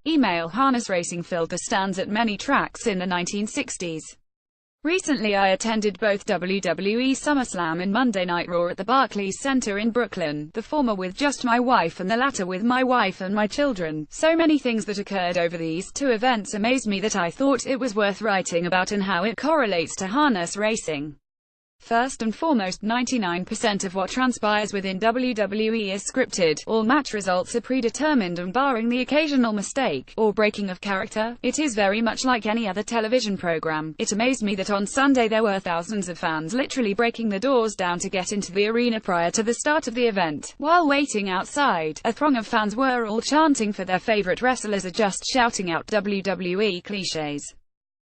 Email harness racing filled the stands at many tracks in the 1960s. Recently I attended both WWE SummerSlam and Monday Night Raw at the Barclays Center in Brooklyn, the former with just my wife and the latter with my wife and my children. So many things that occurred over these two events amazed me that I thought it was worth writing about and how it correlates to harness racing. First and foremost, 99% of what transpires within WWE is scripted. All match results are predetermined and barring the occasional mistake, or breaking of character, it is very much like any other television program. It amazed me that on Sunday there were thousands of fans literally breaking the doors down to get into the arena prior to the start of the event. While waiting outside, a throng of fans were all chanting for their favorite wrestlers or just shouting out WWE cliches.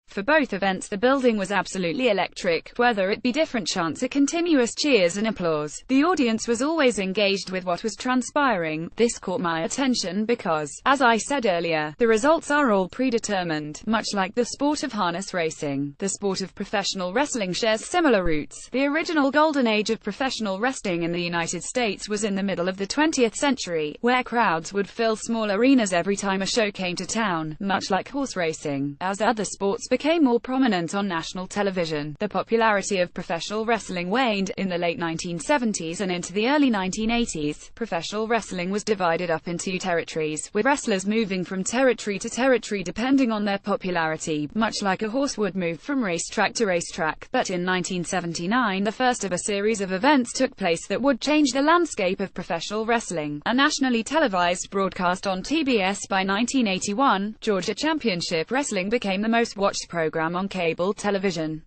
For both events the building was absolutely electric, whether it be different chants or continuous cheers and applause. The audience was always engaged with what was transpiring. This caught my attention because, as I said earlier, the results are all predetermined, much like the sport of harness racing. The sport of professional wrestling shares similar roots. The original golden age of professional wrestling in the United States was in the middle of the 20th century, where crowds would fill small arenas every time a show came to town, much like horse racing. As other sports became more prominent on national television, the popularity of professional wrestling waned. In the late 1970s and into the early 1980s, professional wrestling was divided up into territories, with wrestlers moving from territory to territory depending on their popularity, much like a horse would move from racetrack to racetrack. But in 1979, the first of a series of events took place that would change the landscape of professional wrestling. A nationally televised broadcast on TBS by 1981, Georgia Championship Wrestling became the most watched program on cable television.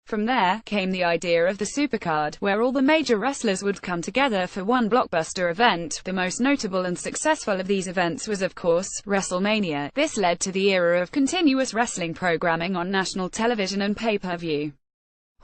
From there came the idea of the Supercard, where all the major wrestlers would come together for one blockbuster event. The most notable and successful of these events was, of course, WrestleMania. This led to the era of continuous wrestling programming on national television and pay-per-view.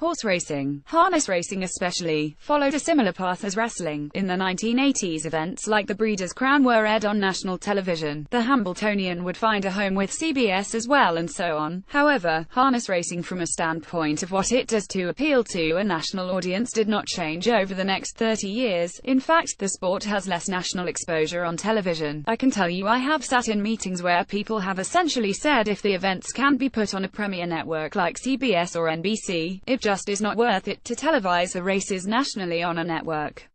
Horse racing, harness racing especially, followed a similar path as wrestling. In the 1980s, events like the Breeders' Crown were aired on national television. The Hambletonian would find a home with CBS as well, and so on. However, harness racing from a standpoint of what it does to appeal to a national audience did not change over the next 30 years. In fact, the sport has less national exposure on television. I can tell you I have sat in meetings where people have essentially said if the events can't be put on a premier network like CBS or NBC, it just is not worth it to televise the races nationally on a network.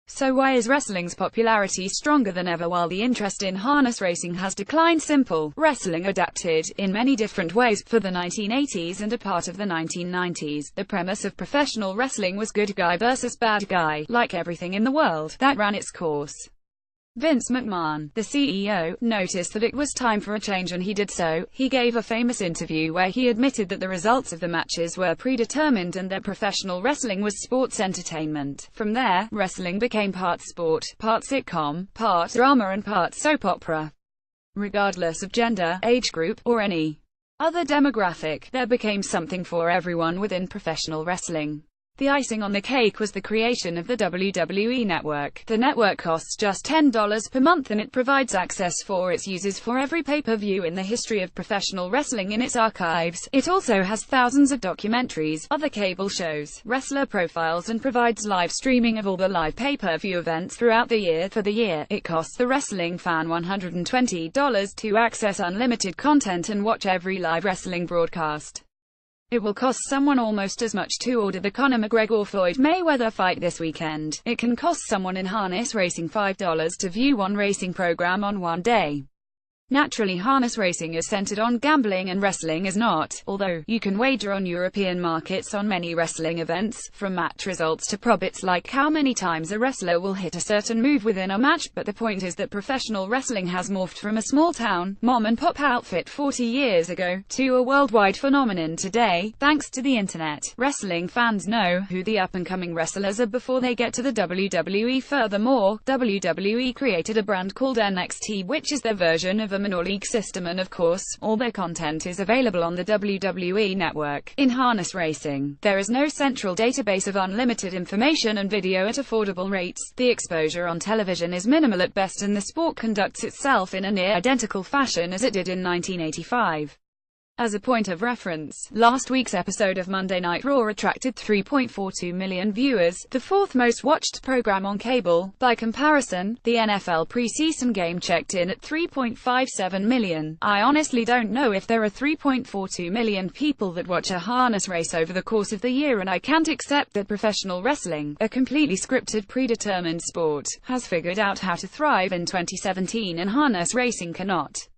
So why is wrestling's popularity stronger than ever while the interest in harness racing has declined? Simple. Wrestling adapted, in many different ways, for the 1980s and a part of the 1990s. The premise of professional wrestling was good guy versus bad guy, like everything in the world, that ran its course. Vince McMahon, the CEO, noticed that it was time for a change and he did so. He gave a famous interview where he admitted that the results of the matches were predetermined and that professional wrestling was sports entertainment. From there, wrestling became part sport, part sitcom, part drama and part soap opera. Regardless of gender, age group, or any other demographic, there became something for everyone within professional wrestling. The icing on the cake was the creation of the WWE Network. The network costs just $10 per month and it provides access for its users for every pay-per-view in the history of professional wrestling in its archives. It also has thousands of documentaries, other cable shows, wrestler profiles and provides live streaming of all the live pay-per-view events throughout the year. For the year, it costs the wrestling fan $120 to access unlimited content and watch every live wrestling broadcast. It will cost someone almost as much to order the Conor McGregor-Floyd Mayweather fight this weekend. It can cost someone in harness racing $5 to view one racing program on one day. Naturally, harness racing is centered on gambling and wrestling is not, although you can wager on European markets on many wrestling events, from match results to profits like how many times a wrestler will hit a certain move within a match. But the point is that professional wrestling has morphed from a small-town, mom-and-pop outfit 40 years ago, to a worldwide phenomenon today, thanks to the internet. Wrestling fans know who the up-and-coming wrestlers are before they get to the WWE. Furthermore, WWE created a brand called NXT, which is their version of a minor league system, and of course, all their content is available on the WWE Network. In harness racing, there is no central database of unlimited information and video at affordable rates. The exposure on television is minimal at best and the sport conducts itself in a near identical fashion as it did in 1985. As a point of reference, last week's episode of Monday Night Raw attracted 3.42 million viewers, the fourth most watched program on cable. By comparison, the NFL preseason game checked in at 3.57 million. I honestly don't know if there are 3.42 million people that watch a harness race over the course of the year, and I can't accept that professional wrestling, a completely scripted, predetermined sport, has figured out how to thrive in 2017 and harness racing cannot.